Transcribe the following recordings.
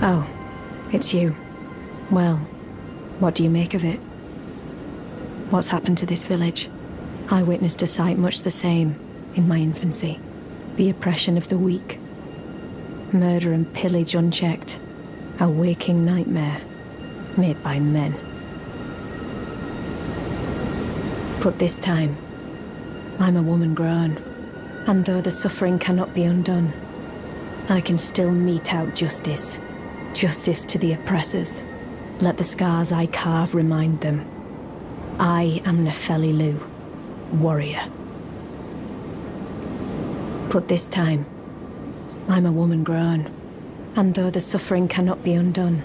Oh, it's you. Well, what do you make of it? What's happened to this village? I witnessed a sight much the same in my infancy. The oppression of the weak. Murder and pillage unchecked. A waking nightmare made by men. But this time, I'm a woman grown, and though the suffering cannot be undone, I can still mete out justice. Justice to the oppressors. Let the scars I carve remind them. I am Nefeli Lu, warrior. But this time, I'm a woman grown, and though the suffering cannot be undone,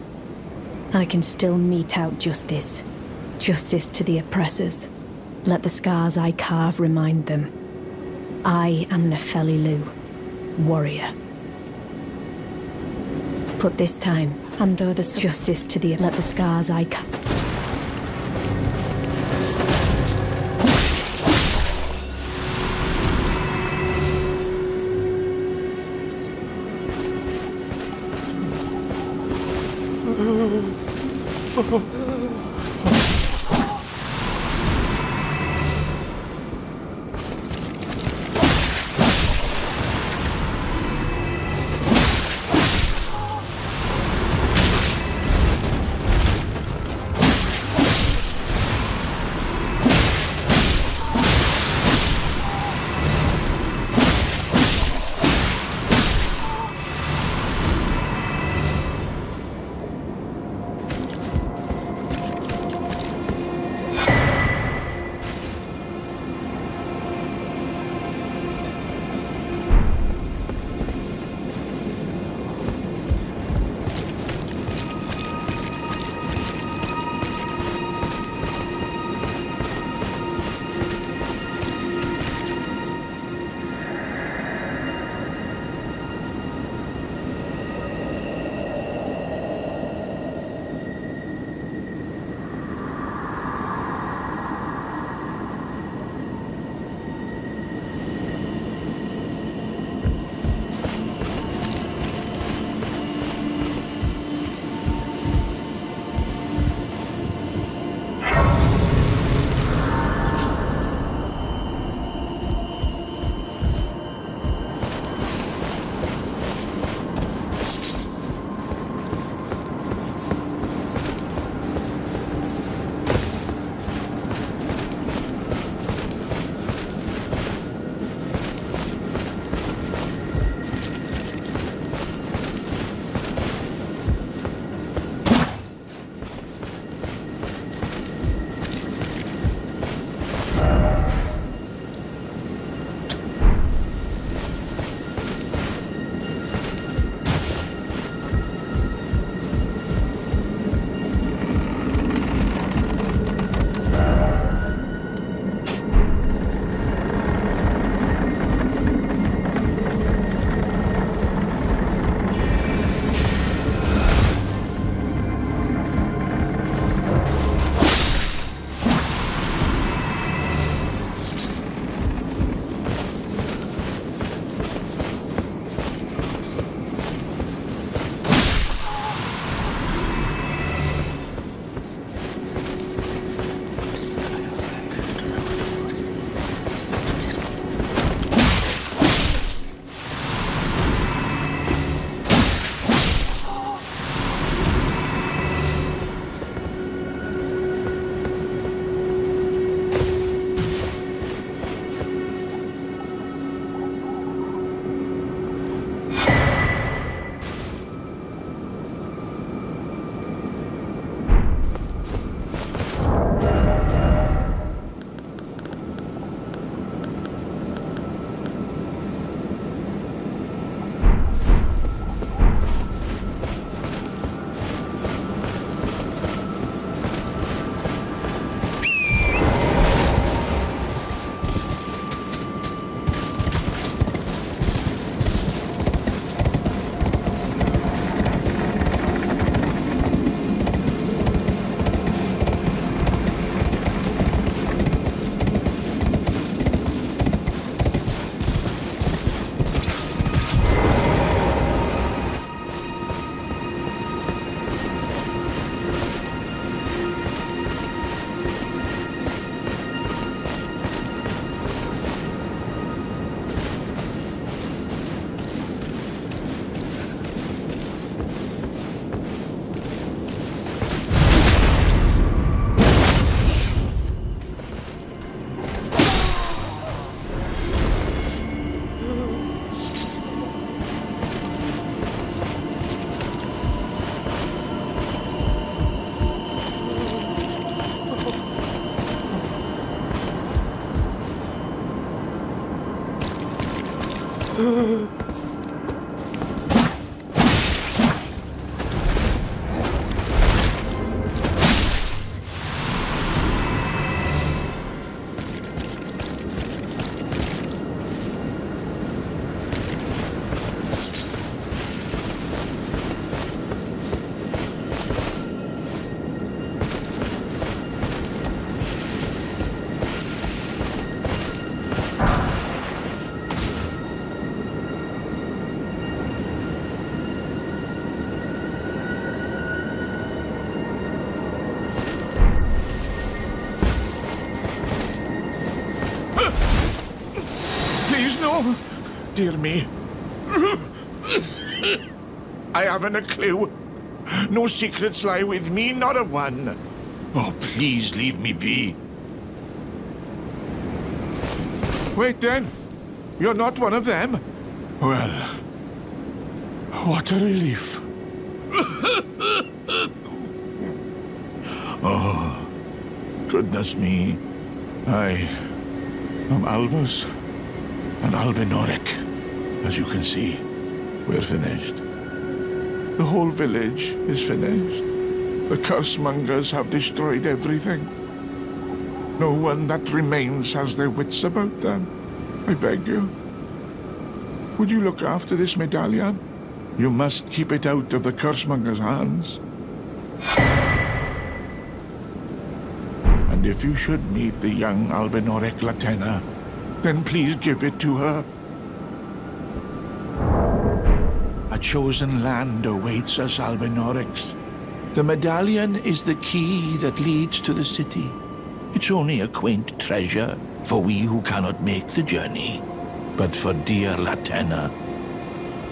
I can still mete out justice. Justice to the oppressors. Let the scars I carve remind them. I am Nefeli Lu, warrior. But this time, and though the justice to the let the scars I Please, no. Dear me. I haven't a clue. No secrets lie with me, not a one. Oh, please leave me be. Wait then. You're not one of them? Well, what a relief. Oh, goodness me. I am Albus and Albinoric. As you can see, we're finished. The whole village is finished. The cursemongers have destroyed everything. No one that remains has their wits about them. I beg you. Would you look after this medallion? You must keep it out of the cursemongers' hands. And if you should meet the young Albinoric Latena, then please give it to her. A chosen land awaits us, Albinorics. The medallion is the key that leads to the city. It's only a quaint treasure for we who cannot make the journey. But for dear Latena,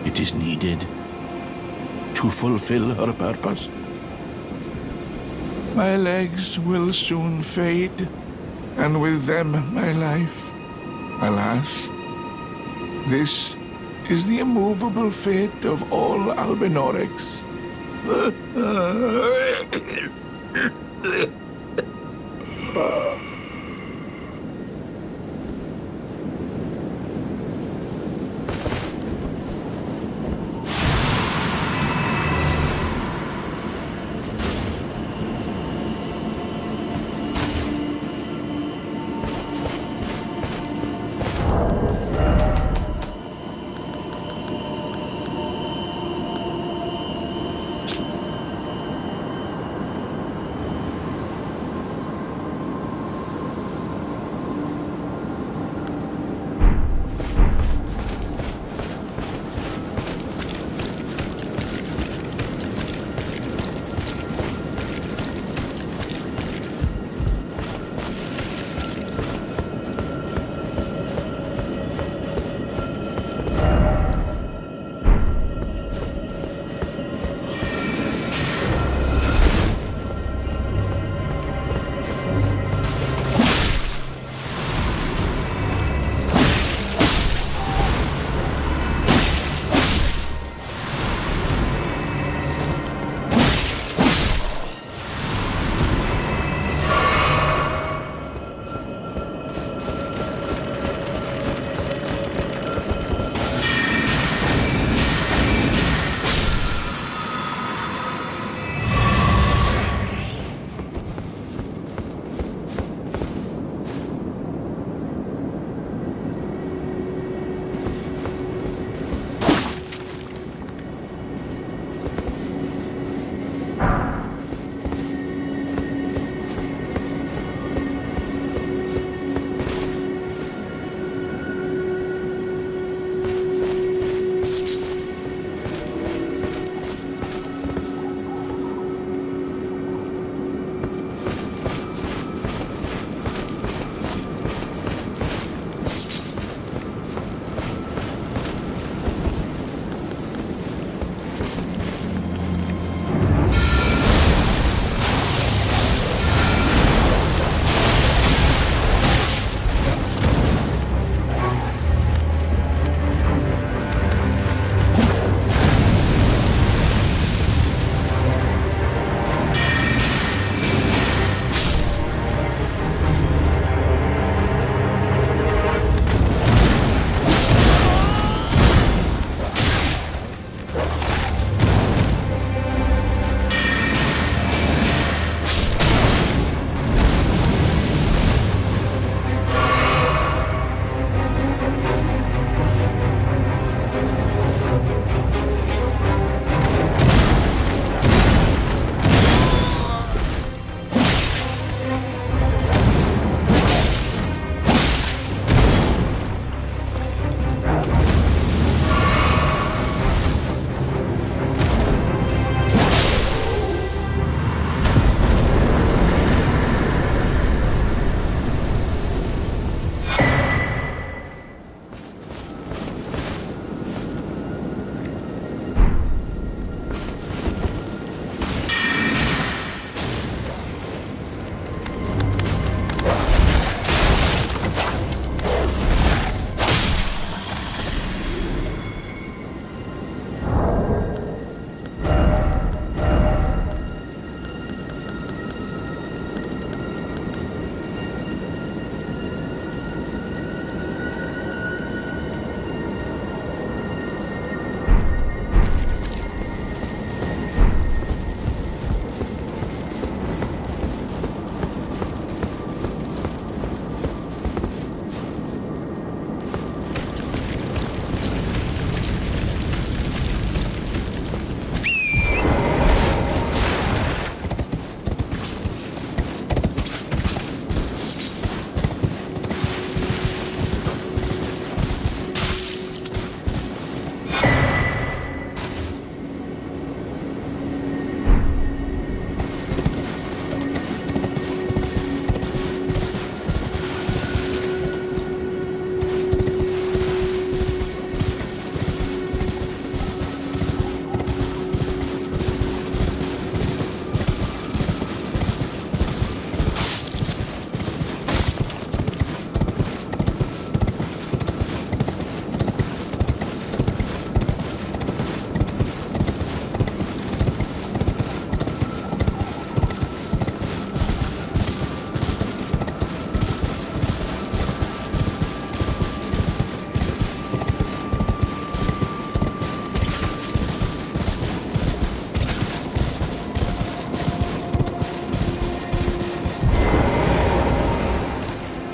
it is needed to fulfill her purpose. My legs will soon fade, and with them my life. Alas, this is the immovable fate of all Albinorics.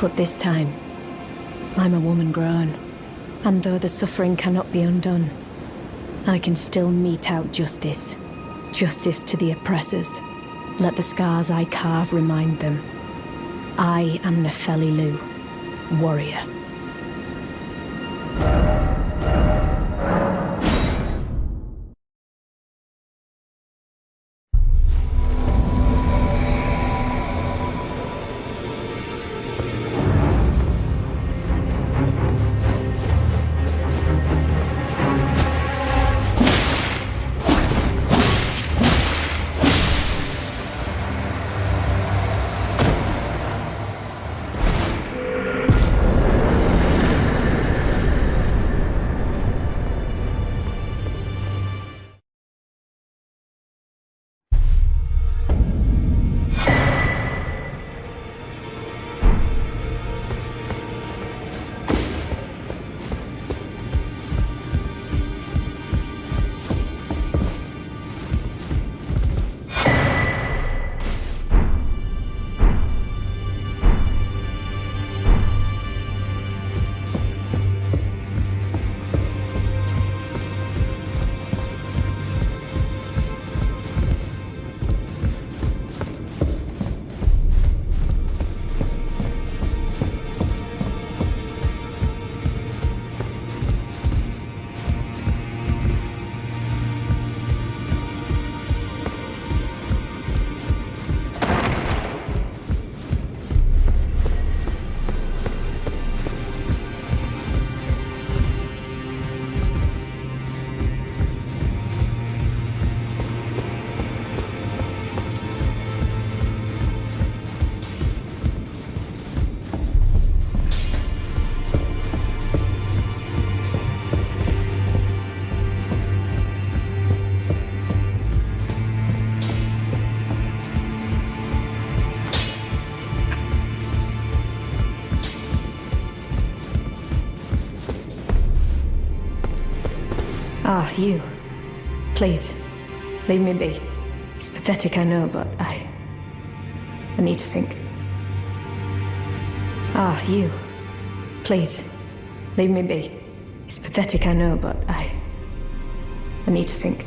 But this time, I'm a woman grown. And though the suffering cannot be undone, I can still mete out justice. Justice to the oppressors. Let the scars I carve remind them. I am Nefeli Lu, warrior. Ah, you. Please, leave me be. It's pathetic, I know, but I need to think. Ah, you. Please, leave me be. It's pathetic, I know, but I need to think.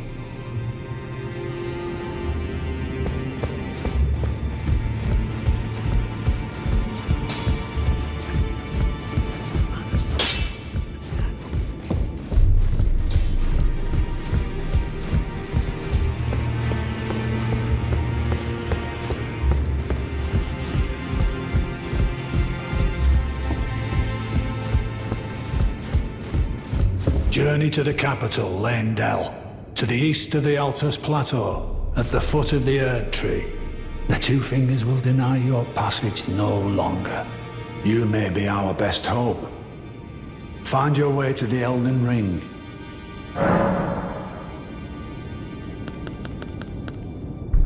Journey to the capital, Leyndell, to the east of the Altus Plateau, at the foot of the Erd Tree. The Two Fingers will deny your passage no longer. You may be our best hope. Find your way to the Elden Ring.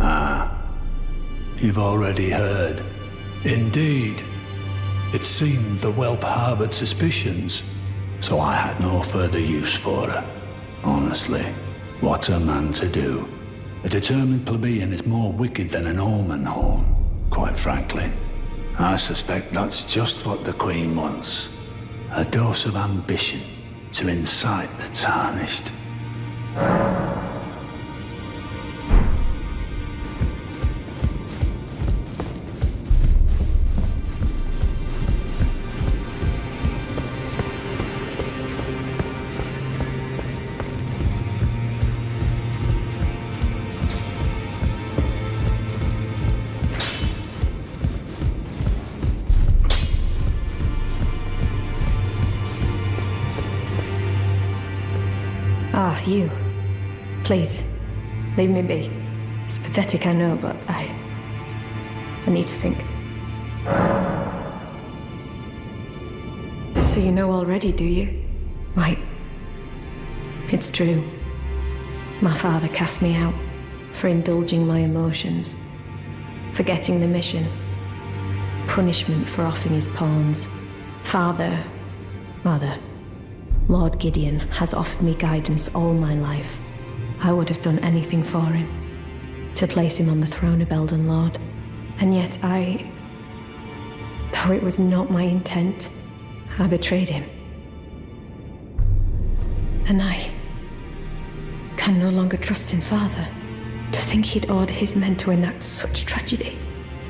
Ah, you've already heard. Indeed. It seemed the whelp harbored suspicions, so I had no further use for her. Honestly, what a man to do. A determined plebeian is more wicked than an omen horn, quite frankly. I suspect that's just what the Queen wants. A dose of ambition to incite the tarnished. Ah, you. Please, leave me be. It's pathetic, I know, but I need to think. So you know already, do you? Right. It's true. My father cast me out for indulging my emotions, forgetting the mission, punishment for offing his pawns. Lord Gideon has offered me guidance all my life. I would have done anything for him, to place him on the throne of Elden Lord. And yet I Though it was not my intent, I betrayed him. And I can no longer trust in Father. To think he'd order his men to enact such tragedy.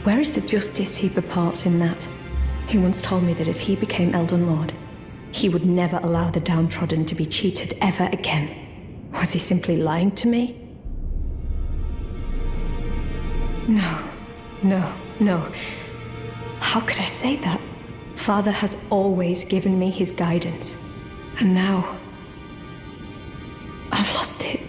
Where is the justice he purports in that? He once told me that if he became Elden Lord, he would never allow the downtrodden to be cheated ever again. Was he simply lying to me? No. How could I say that? Father has always given me his guidance. And now, I've lost it.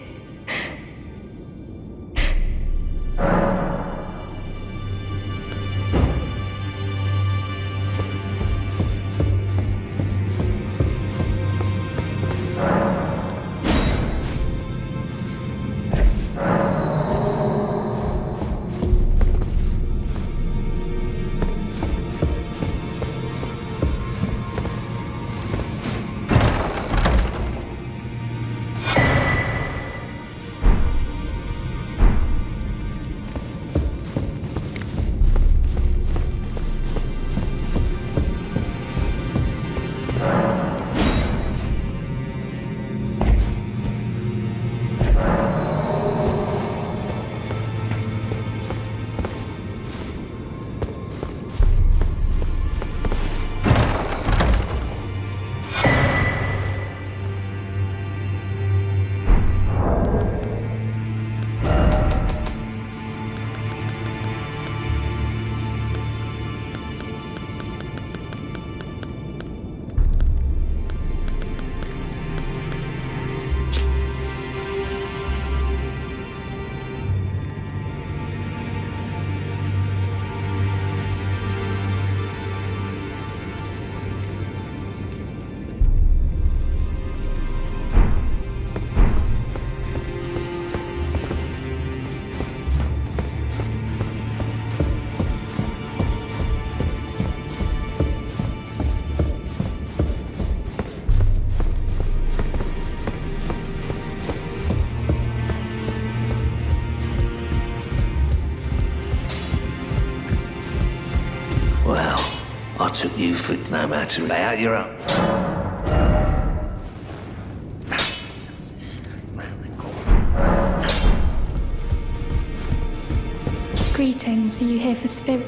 I took you for no matter lay out your own. Greetings, are you here for Spirit?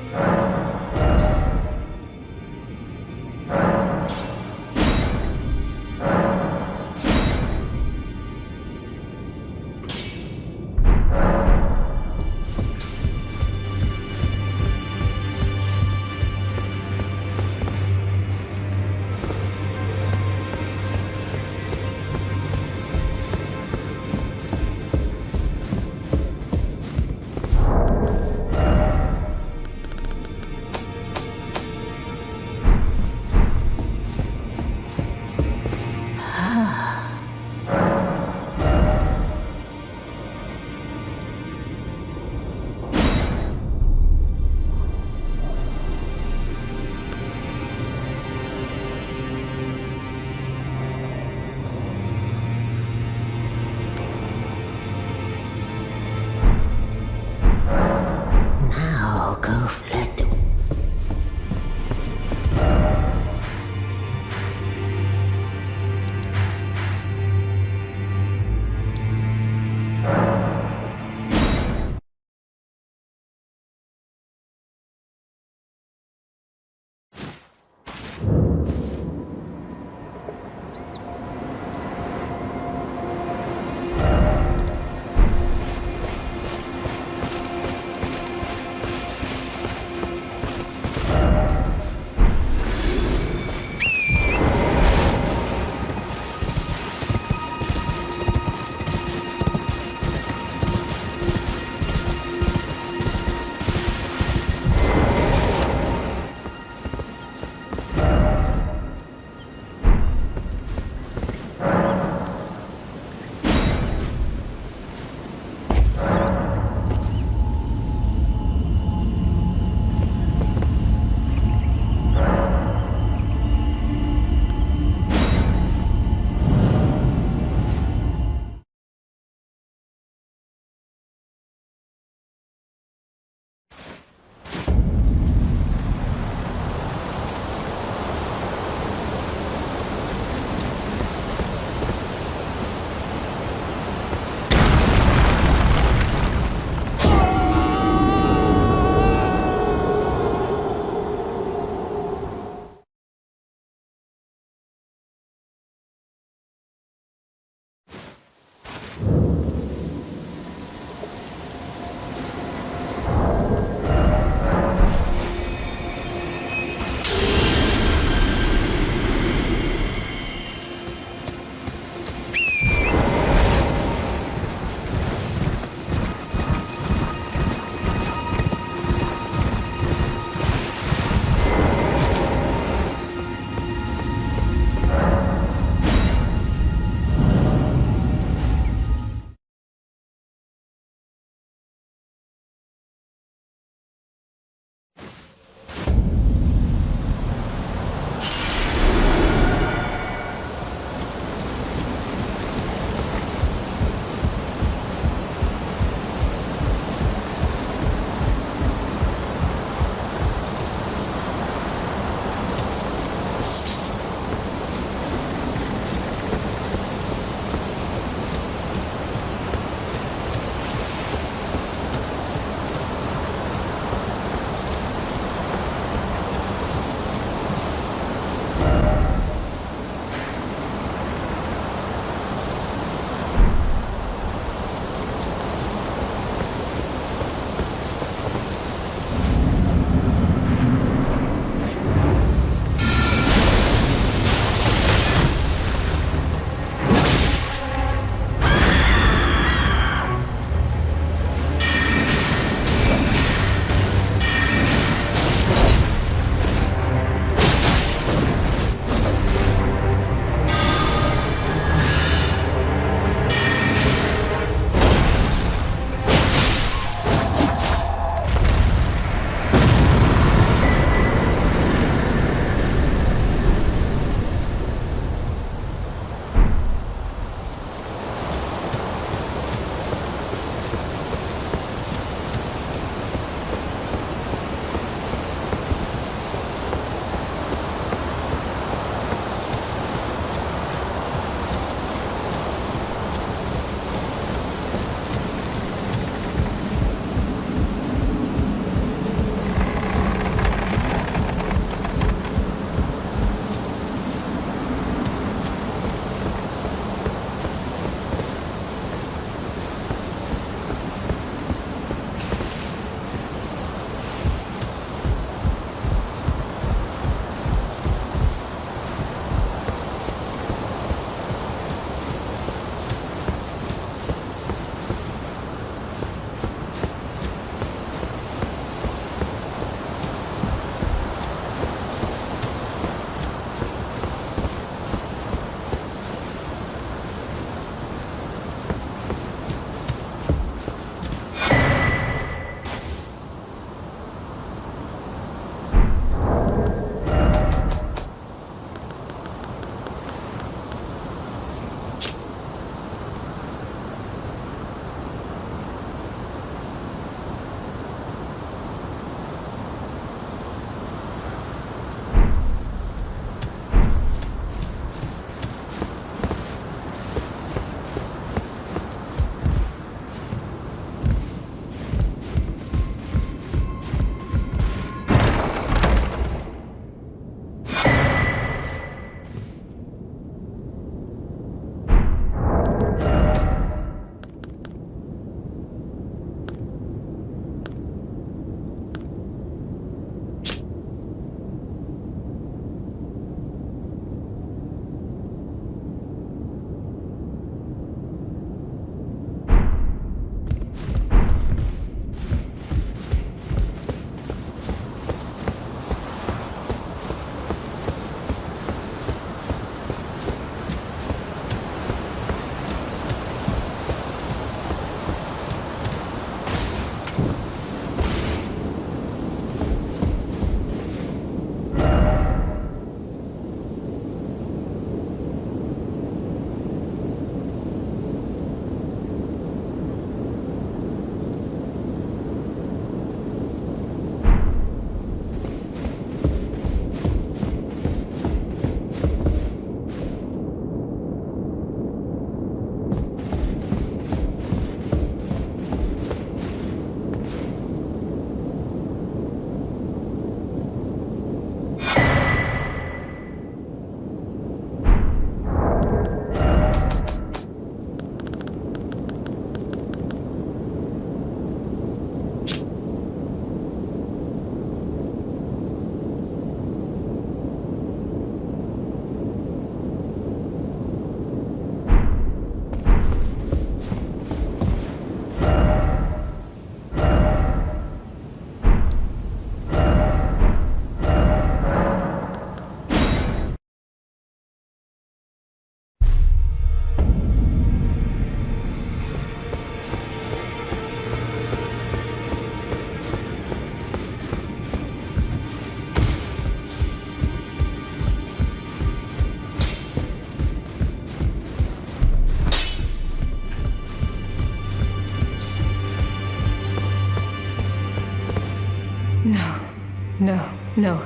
no.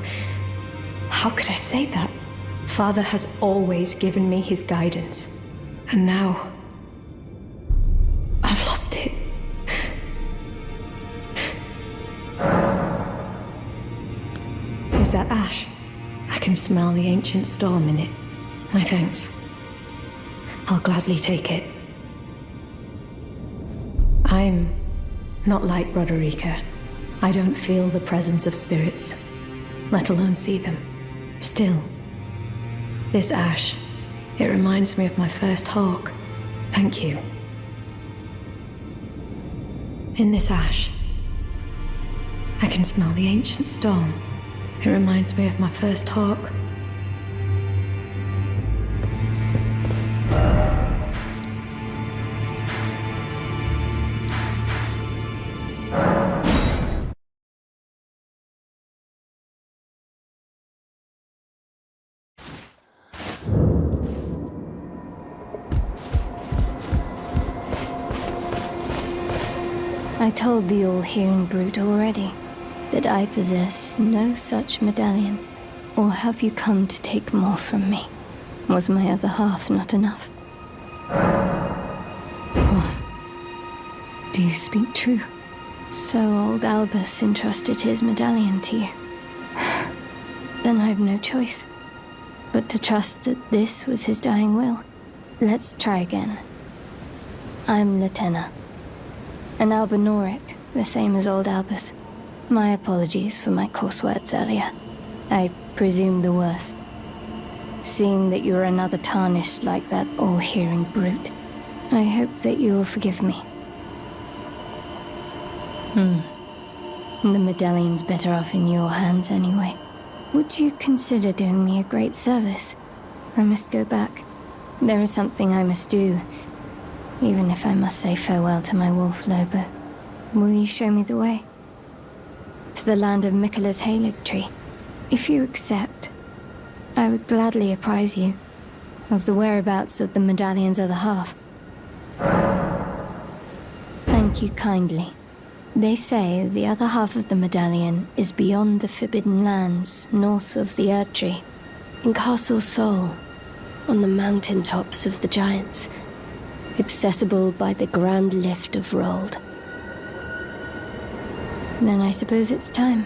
How could I say that? Father has always given me his guidance. And now, I've lost it. Is that ash? I can smell the ancient storm in it. My thanks. I'll gladly take it. I'm not like Broderica. I don't feel the presence of spirits, let alone see them. Still, this ash, it reminds me of my first hawk. Thank you. In this ash, I can smell the ancient storm. It reminds me of my first hawk. I told the all-hearing brute already that I possess no such medallion. Or have you come to take more from me? Was my other half not enough? Do you speak true? So old Albus entrusted his medallion to you. Then I've no choice but to trust that this was his dying will. Let's try again. I'm Latenna. An Albinoric, the same as old Albus. My apologies for my coarse words earlier. I presume the worst. Seeing that you're another tarnished like that all-hearing brute, I hope that you will forgive me. The medallion's better off in your hands anyway. Would you consider doing me a great service? I must go back. There is something I must do, even if I must say farewell to my wolf Lobo. Will you show me the way? To the land of Miquella's Halig tree. If you accept, I would gladly apprise you of the whereabouts of the medallion's other half. Thank you kindly. They say the other half of the medallion is beyond the Forbidden Lands, north of the Erd Tree, in Castle Sol, on the mountaintops of the Giants, accessible by the grand lift of Rold. Then I suppose it's time.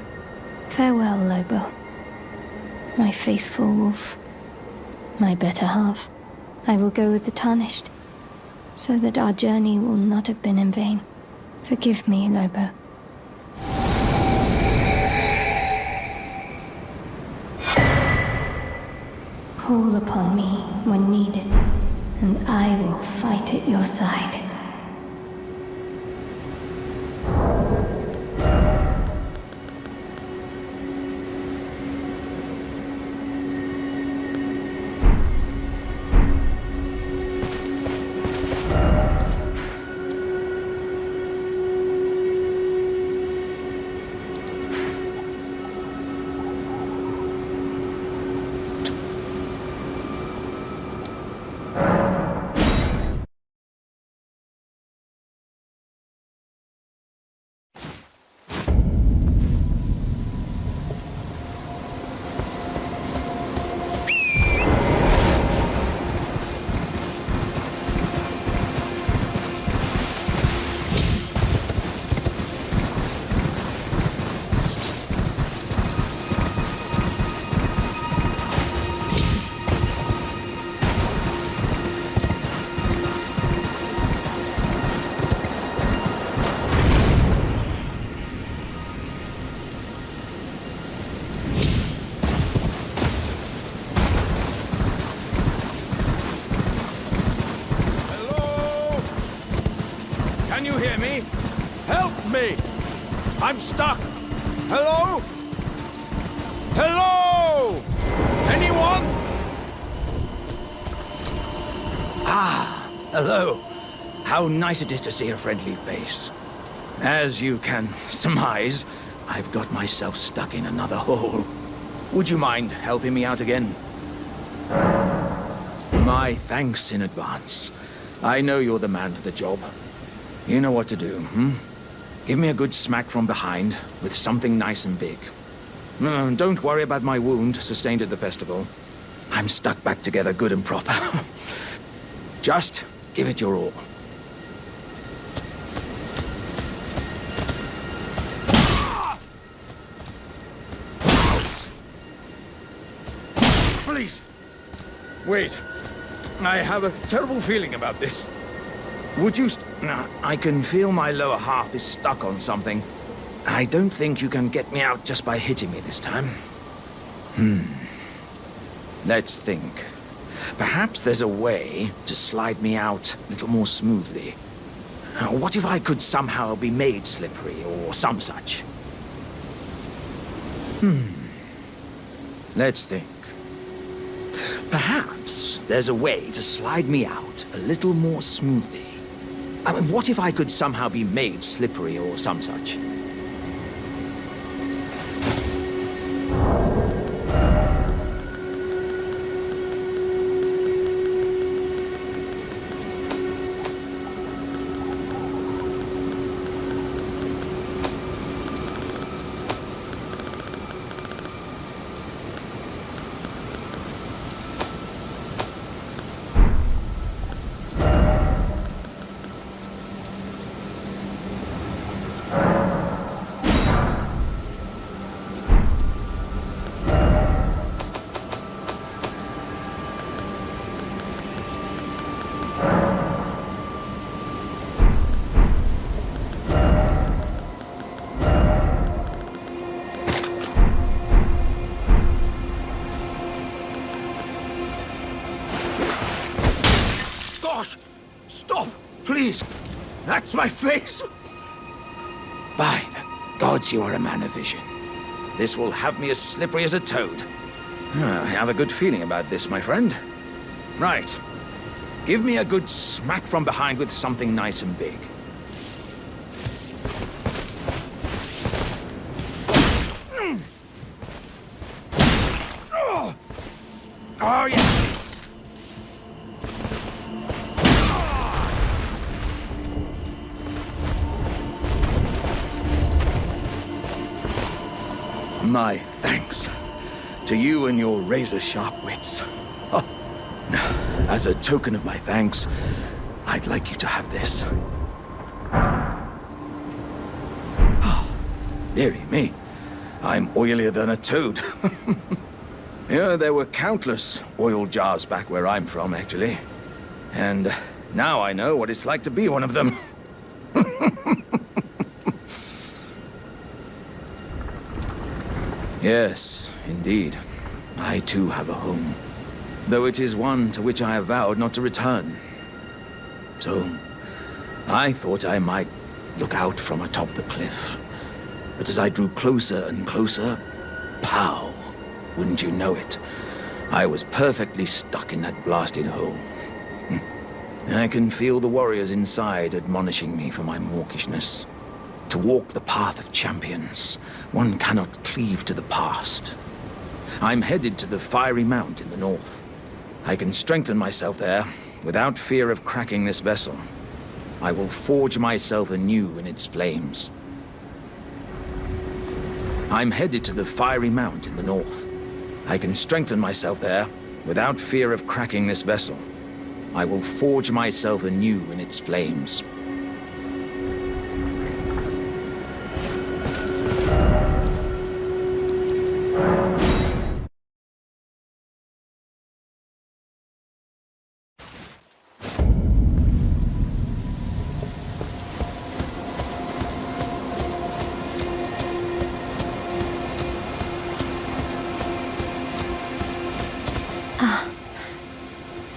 Farewell, Lobo. My faithful wolf. My better half. I will go with the Tarnished, so that our journey will not have been in vain. Forgive me, Lobo. Call upon me when needed, and I will fight at your side. Can you hear me? Help me! I'm stuck! Hello? Hello? Anyone? Hello. How nice it is to see a friendly face. As you can surmise, I've got myself stuck in another hole. Would you mind helping me out again? My thanks in advance. I know you're the man for the job. You know what to do, Give me a good smack from behind with something nice and big. Don't worry about my wound sustained at the festival. I'm stuck back together good and proper. Just give it your all. Please! Wait. I have a terrible feeling about this. Would you No, I can feel my lower half is stuck on something. I don't think you can get me out just by hitting me this time. Let's think. Perhaps there's a way to slide me out a little more smoothly. What if I could somehow be made slippery or some such? Let's think. Perhaps there's a way to slide me out a little more smoothly. I mean, what if I could somehow be made slippery or some such? Stop! Please! That's my face! By the gods, you are a man of vision. This will have me as slippery as a toad. I have a good feeling about this, my friend. Right. Give me a good smack from behind with something nice and big. Oh, yeah! My thanks to you and your razor-sharp wits. Oh, as a token of my thanks, I'd like you to have this. Oh, dearie me, I'm oilier than a toad. Yeah, there were countless oil jars back where I'm from, actually. And now I know what it's like to be one of them. Yes, indeed. I too have a home, though it is one to which I have vowed not to return. So, I thought I might look out from atop the cliff. But as I drew closer and closer, pow, wouldn't you know it, I was perfectly stuck in that blasted hole. I can feel the warriors inside admonishing me for my mawkishness. To walk the path of champions, one cannot cleave to the past. I'm headed to the fiery mount in the north. I can strengthen myself there without fear of cracking this vessel. I will forge myself anew in its flames. I'm headed to the fiery mount in the north. I can strengthen myself there without fear of cracking this vessel. I will forge myself anew in its flames.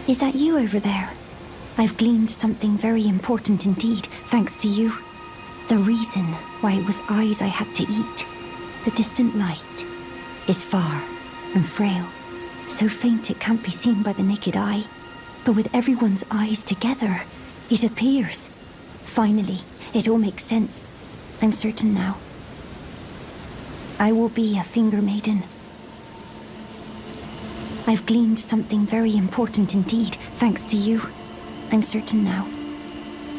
Is that you over there? I've gleaned something very important indeed, thanks to you. The reason why it was eyes I had to eat, the distant light, is far and frail, so faint it can't be seen by the naked eye. But with everyone's eyes together, it appears. Finally, it all makes sense. I'm certain now. I will be a finger maiden. I've gleaned something very important indeed, thanks to you. I'm certain now.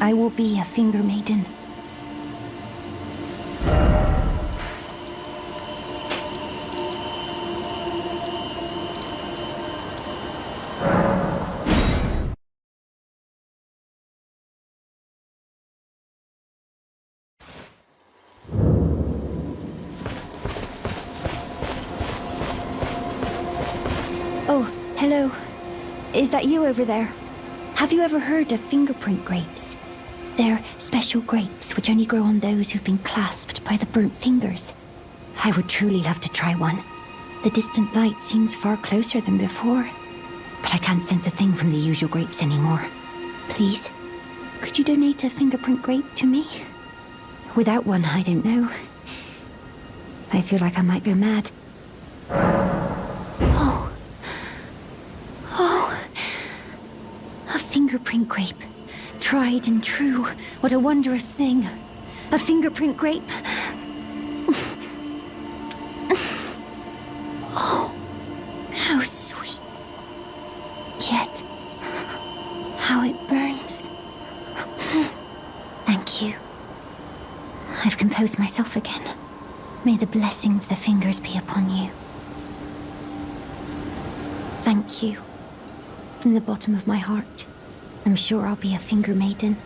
I will be a finger maiden. Is that you over there? Have you ever heard of fingerprint grapes? They're special grapes which only grow on those who've been clasped by the burnt fingers. I would truly love to try one. The distant light seems far closer than before, but I can't sense a thing from the usual grapes anymore. Please, could you donate a fingerprint grape to me? Without one, I don't know. I feel like I might go mad. Oh. Oh. A fingerprint grape. Tried and true. What a wondrous thing. A fingerprint grape. Oh. How sweet. Yet, how it burns. Thank you. I've composed myself again. May the blessing of the fingers be upon you. Thank you. From the bottom of my heart. I'm sure I'll be a finger maiden.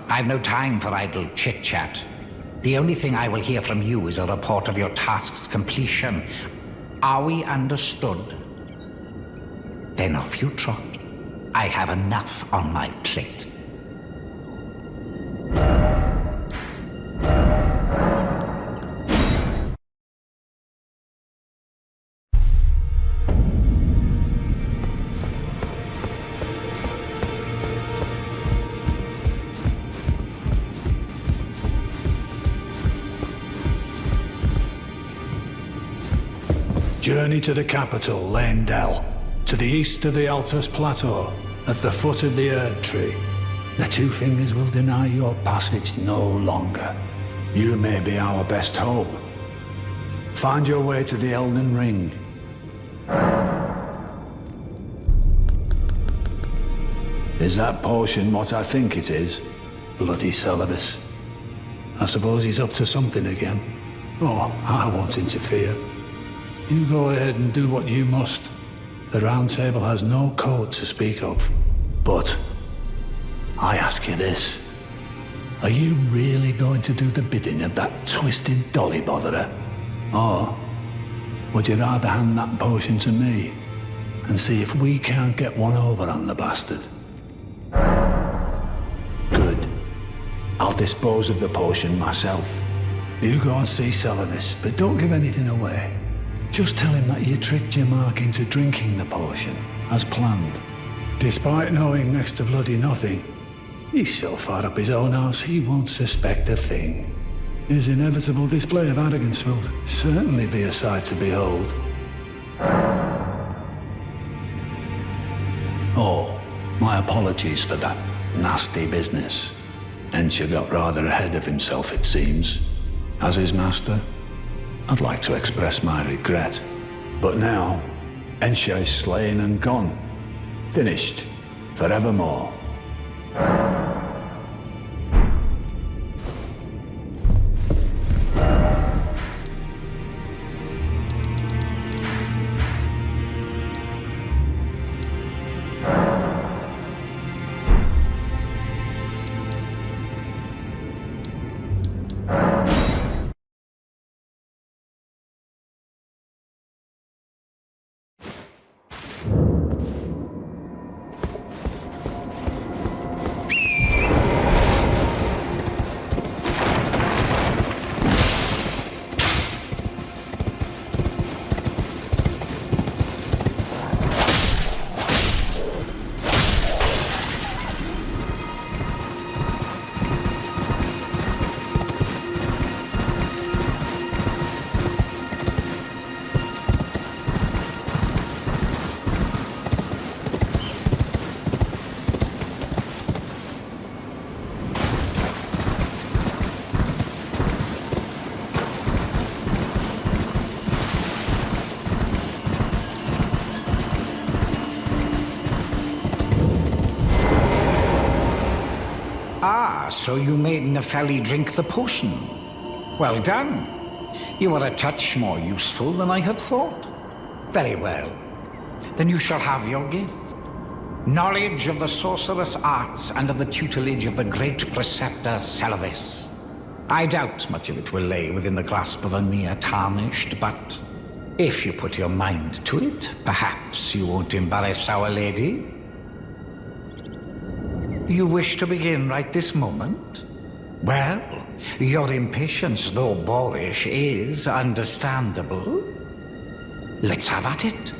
I've no time for idle chit-chat. The only thing I will hear from you is a report of your task's completion. Are we understood? Then off you trot. I have enough on my plate. Journey to the capital, Leyndell, to the east of the Altus Plateau, at the foot of the Erd Tree. The Two Fingers will deny your passage no longer. You may be our best hope. Find your way to the Elden Ring. Is that potion what I think it is? Bloody Celibus. I suppose he's up to something again. Oh, I won't interfere. You go ahead and do what you must. The Round Table has no code to speak of. But I ask you this. Are you really going to do the bidding of that twisted dolly botherer? Or would you rather hand that potion to me and see if we can't get one over on the bastard? Good. I'll dispose of the potion myself. You go and see Celibus, but don't give anything away. Just tell him that you tricked your mark into drinking the potion, as planned. Despite knowing next to bloody nothing, he's so far up his own arse he won't suspect a thing. His inevitable display of arrogance will certainly be a sight to behold. Oh, my apologies for that nasty business. Ensha got rather ahead of himself, it seems. As his master, I'd like to express my regret. But now, Ensha is slain and gone. Finished. Forevermore. Ah, so you made Nepheli drink the potion. Well done. You are a touch more useful than I had thought. Very well. Then you shall have your gift. Knowledge of the sorcerous arts and of the tutelage of the great preceptor Selvis. I doubt much of it will lay within the grasp of a mere tarnished, but if you put your mind to it, perhaps you won't embarrass our lady. You wish to begin right this moment? Well, your impatience, though boorish, is understandable. Let's have at it.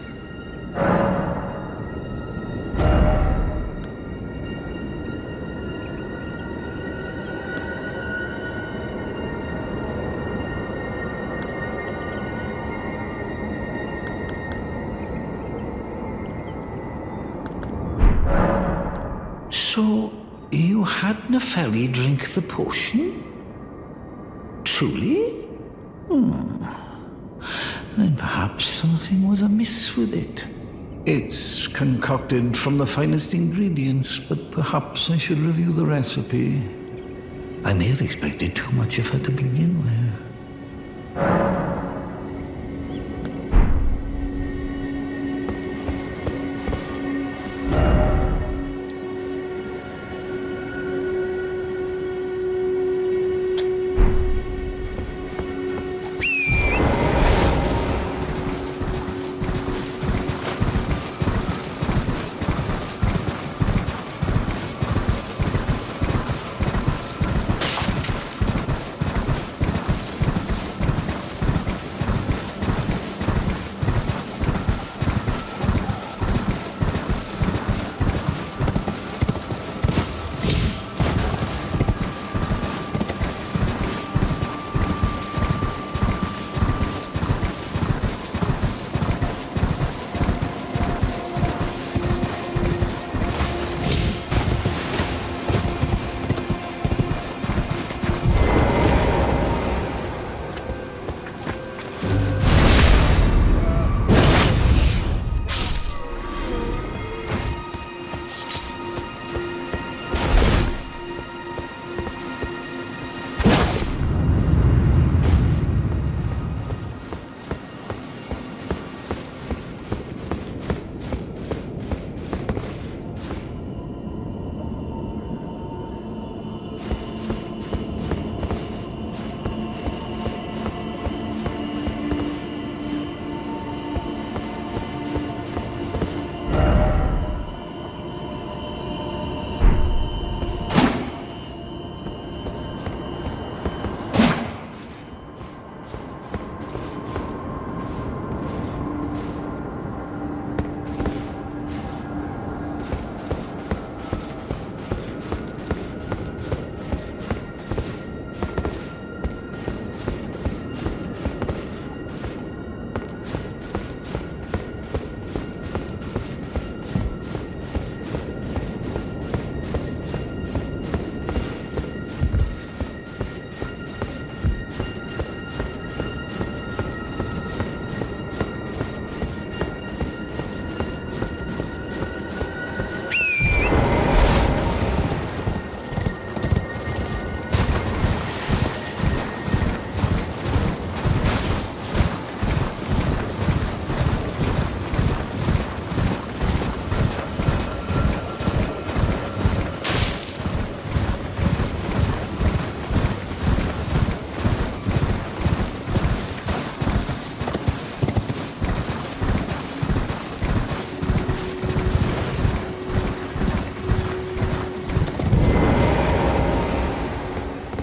So, you had Nepheli drink the potion? Truly? Then perhaps something was amiss with it. It's concocted from the finest ingredients, but perhaps I should review the recipe. I may have expected too much of her to begin with.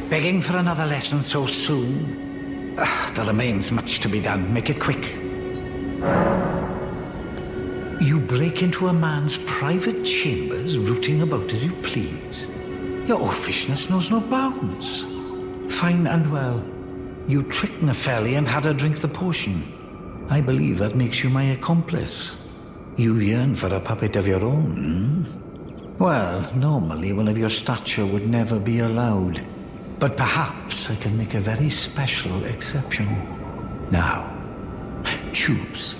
Begging for another lesson so soon? There remains much to be done. Make it quick. You break into a man's private chambers, rooting about as you please. Your oafishness knows no bounds. Fine and well. You tricked Nepheli and had her drink the potion. I believe that makes you my accomplice. You yearn for a puppet of your own, hmm? Well, normally one of your stature would never be allowed. But perhaps I can make a very special exception. Now, choose.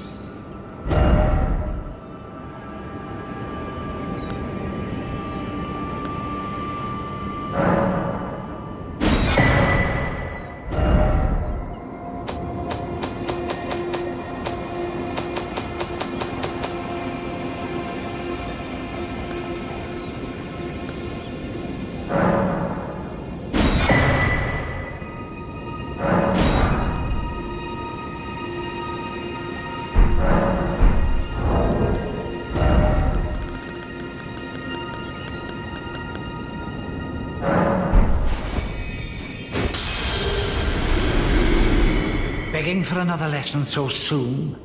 Begging for another lesson so soon?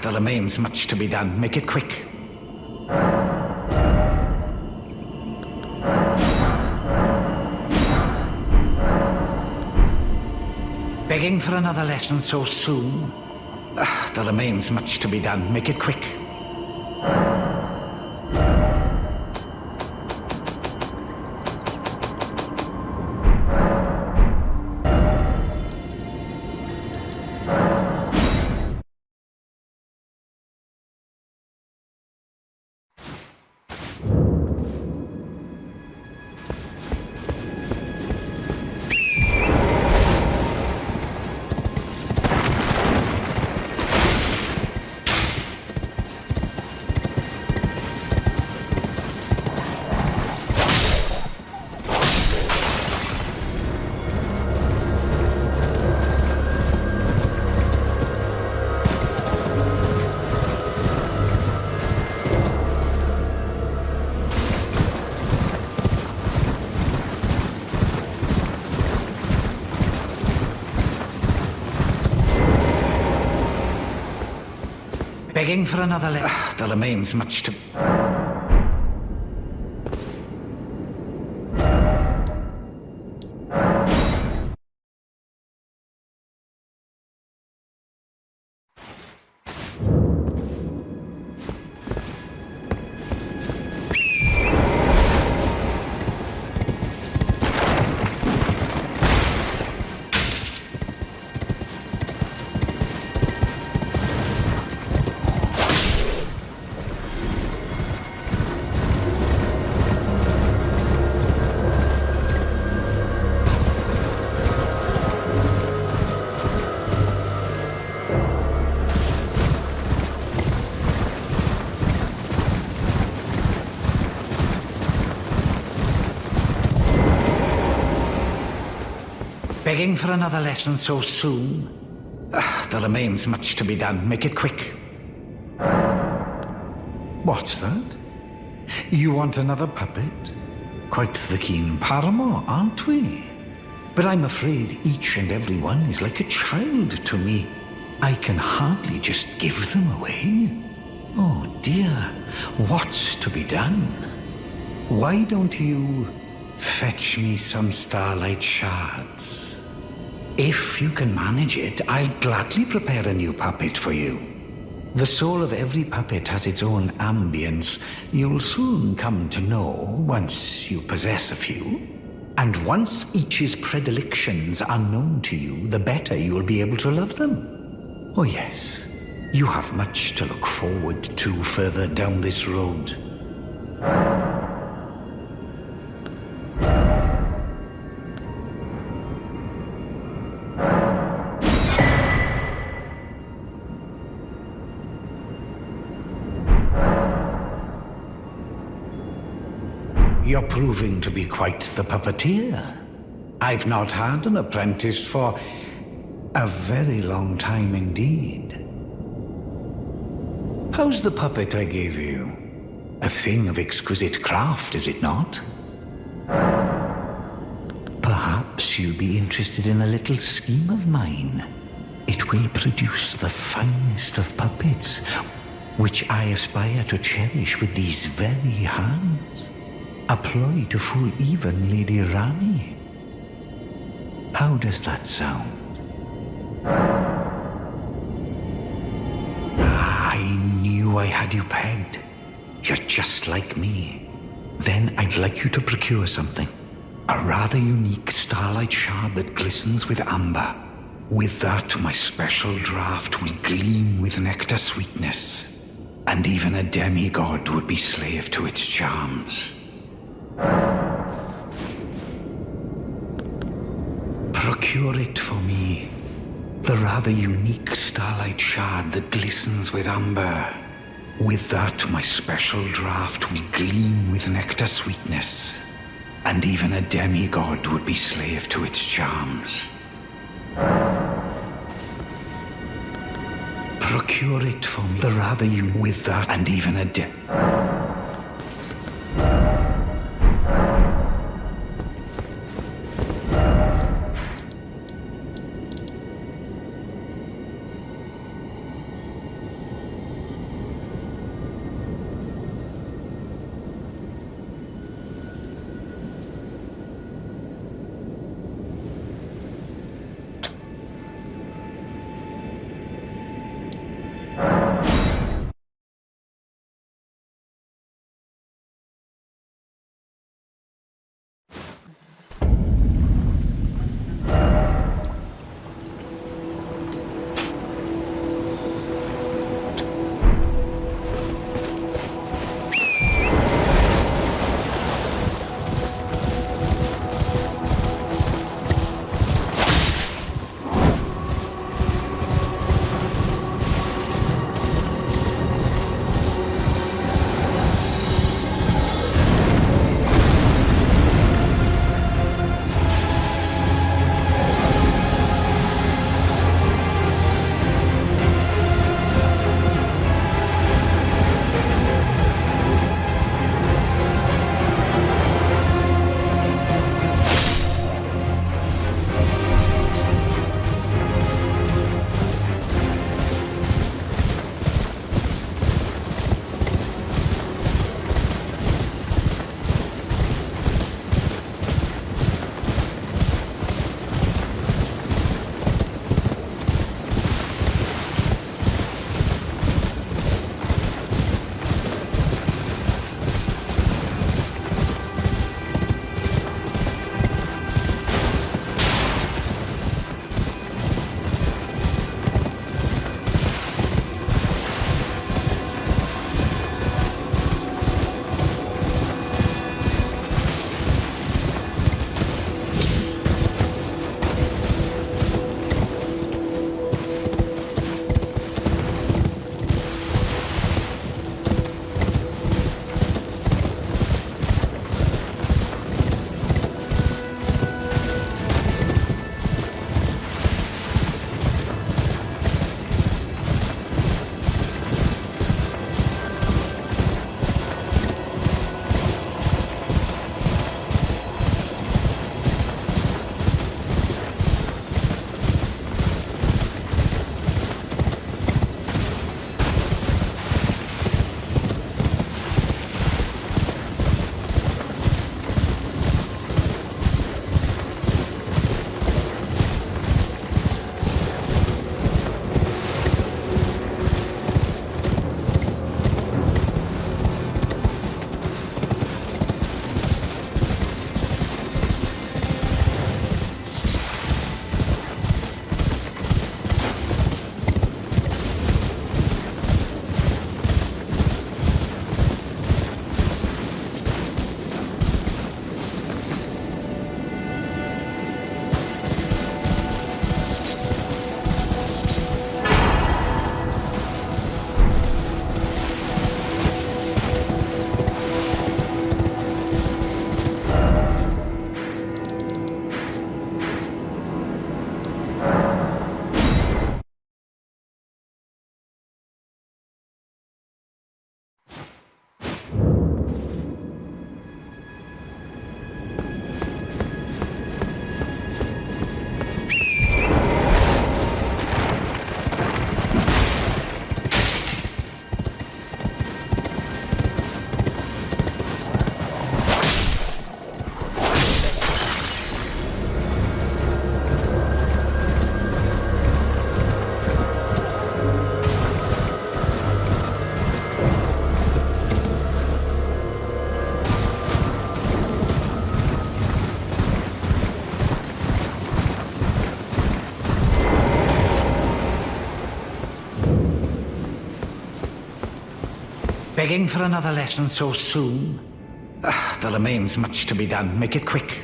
There remains much to be done. Make it quick. Begging for another lesson so soon? There remains much to be done. Make it quick. Begging for another there remains much to... Begging for another lesson so soon? There remains much to be done. Make it quick. What's that? You want another puppet? Quite the keen paramour, aren't we? But I'm afraid each and every one is like a child to me. I can hardly just give them away. Oh dear, what's to be done? Why don't you fetch me some starlight shards? If you can manage it, I'll gladly prepare a new puppet for you. The soul of every puppet has its own ambience. You'll soon come to know once you possess a few. And once each's predilections are known to you, the better you'll be able to love them. Oh yes, you have much to look forward to further down this road. You're proving to be quite the puppeteer. I've not had an apprentice for a very long time indeed. How's the puppet I gave you? A thing of exquisite craft, is it not? Perhaps you'd be interested in a little scheme of mine. It will produce the finest of puppets, which I aspire to cherish with these very hands. A ploy to fool even Lady Rani. How does that sound? I knew I had you pegged. You're just like me. Then I'd like you to procure something. A rather unique starlight shard that glistens with amber. With that, my special draft will gleam with nectar sweetness. And even a demigod would be slave to its charms. Procure it for me. The rather unique starlight shard that glistens with amber. With that, my special draft will gleam with nectar sweetness. And even a demigod would be slave to its charms. Procure it for me. The rather unique with that, and even a Begging for another lesson so soon? There remains much to be done. Make it quick.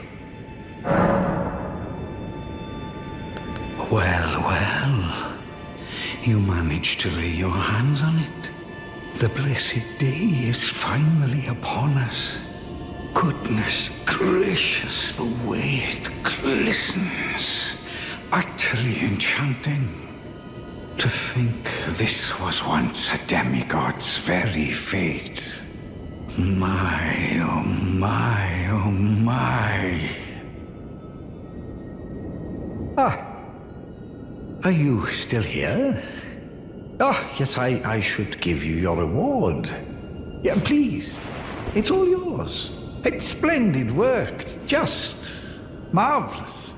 Well. You managed to lay your hands on it. The blessed day is finally upon us. Goodness gracious, the way it glistens. Utterly enchanting. To think this was once a demigod's very fate. My, oh my, oh my. Are you still here? Yes, I should give you your reward. Yeah, please. It's all yours. It's splendid work. It's just marvelous.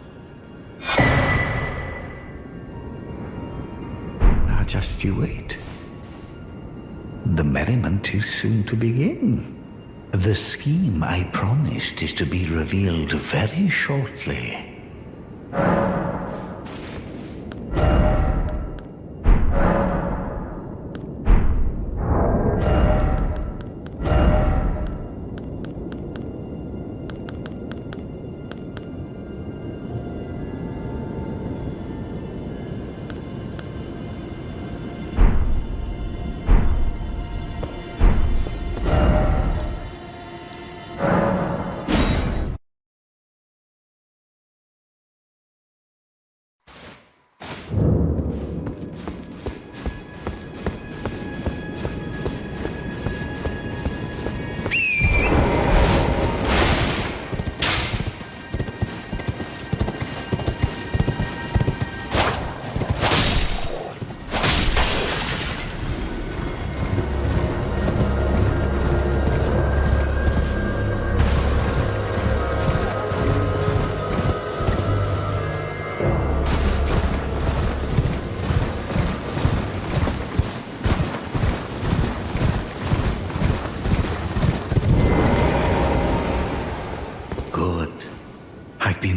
Now just you wait. The merriment is soon to begin. The scheme I promised is to be revealed very shortly.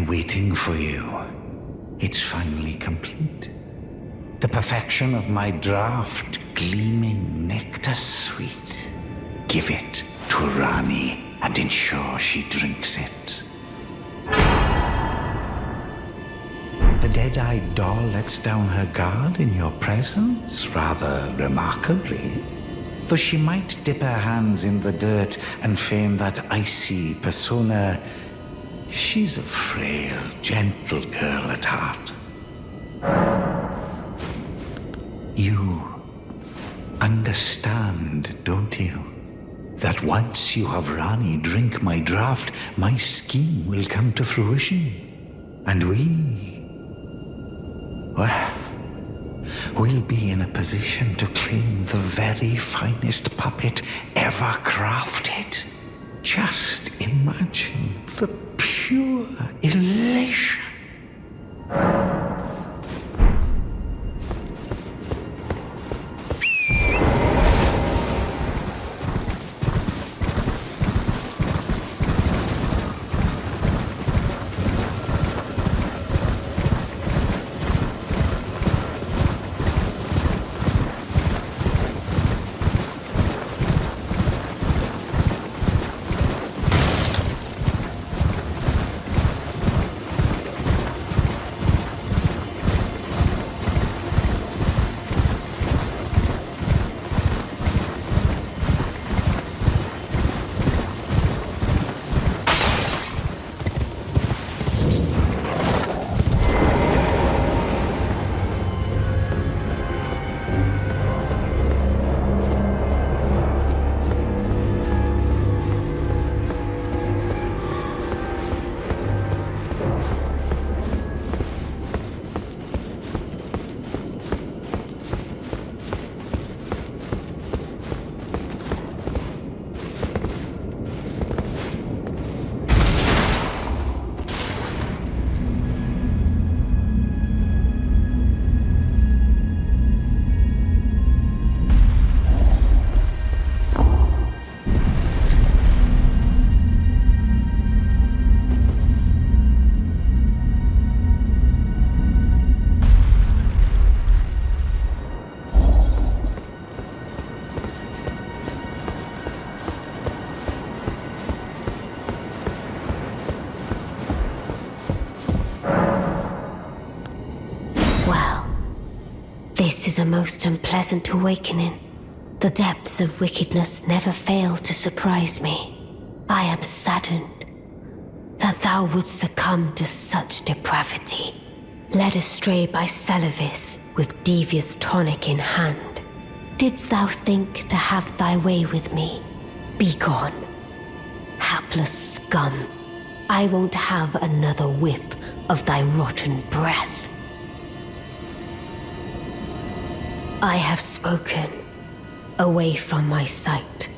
Waiting for you. It's finally complete. The perfection of my draft, gleaming nectar sweet. Give it to Rani and ensure she drinks it. The dead-eyed doll lets down her guard in your presence, rather remarkably. Though she might dip her hands in the dirt and feign that icy persona, she's a frail, gentle girl at heart. You understand, don't you? That once you have Rani drink my draft, my scheme will come to fruition. And we'll be in a position to claim the very finest puppet ever crafted. Just imagine the pure elation. was a most unpleasant awakening. The depths of wickedness never fail to surprise me. I am saddened that thou wouldst succumb to such depravity. Led astray by Celavis with devious tonic in hand. Didst thou think to have thy way with me? Begone. Hapless scum. I won't have another whiff of thy rotten breath. I have spoken. Away from my sight.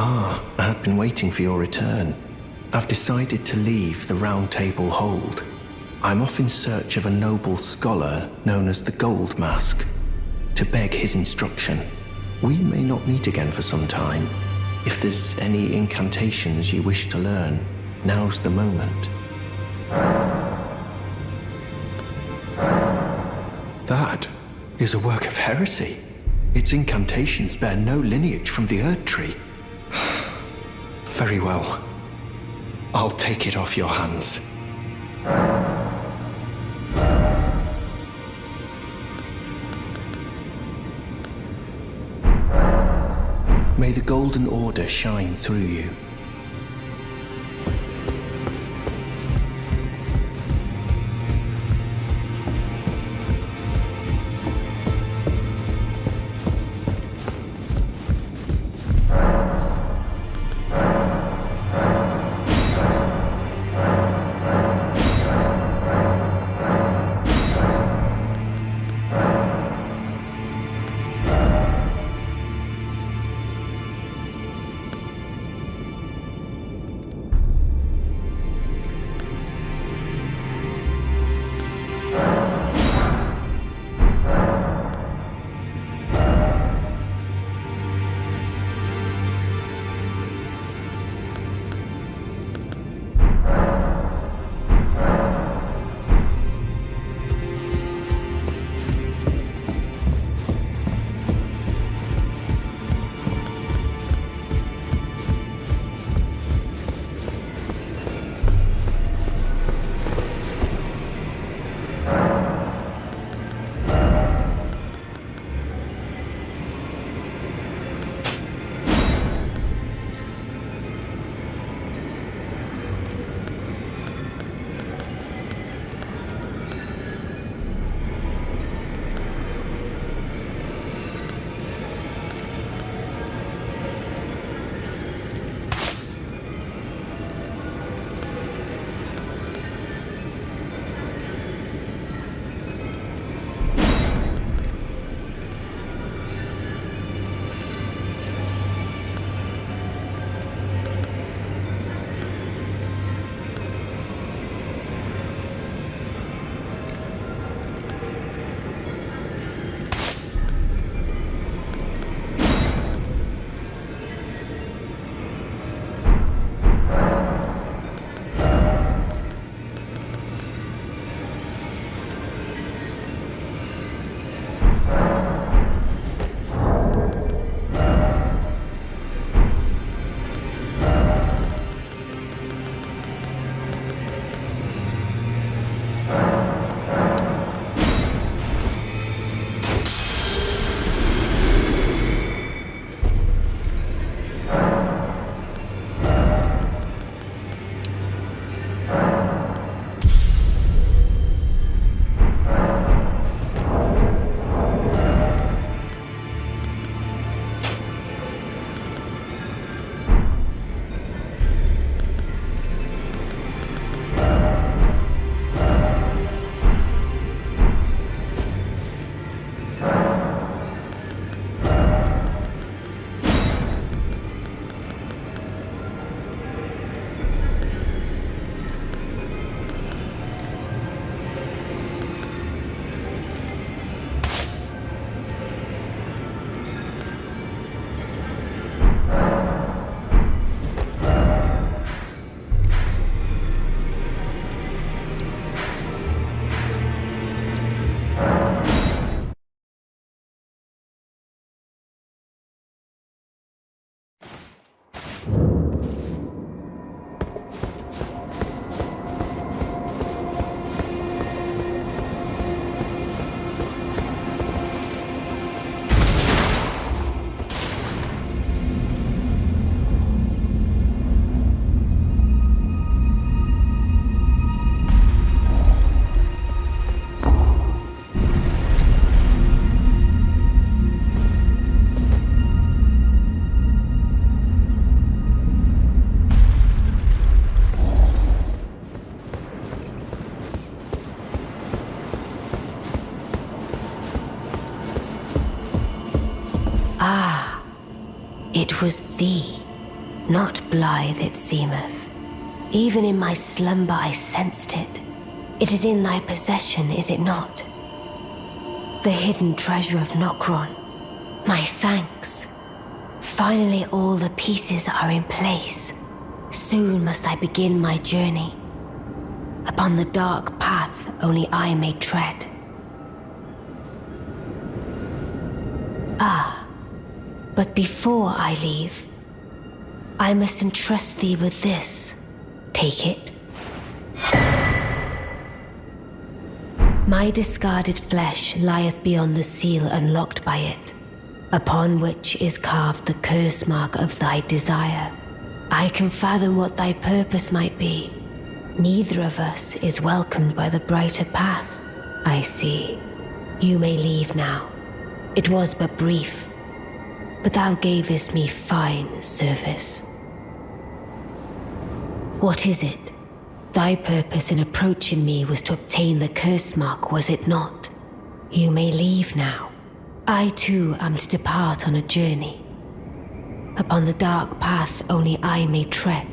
I had been waiting for your return. I've decided to leave the Round Table Hold. I'm off in search of a noble scholar known as the Gold Mask, to beg his instruction. We may not meet again for some time. If there's any incantations you wish to learn, now's the moment. That is a work of heresy. Its incantations bear no lineage from the Erd Tree. Very well. I'll take it off your hands. May the Golden Order shine through you. It was thee. Not blithe it seemeth. Even in my slumber I sensed it. It is in thy possession, is it not? The hidden treasure of Nokron. My thanks. Finally all the pieces are in place. Soon must I begin my journey. Upon the dark path only I may tread. Ah, but before I leave, I must entrust thee with this. Take it. My discarded flesh lieth beyond the seal unlocked by it, upon which is carved the curse mark of thy desire. I can fathom what thy purpose might be. Neither of us is welcomed by the brighter path, I see. You may leave now. It was but brief, but thou gavest me fine service. What is it? Thy purpose in approaching me was to obtain the curse mark, was it not? You may leave now. I too am to depart on a journey. Upon the dark path only I may tread.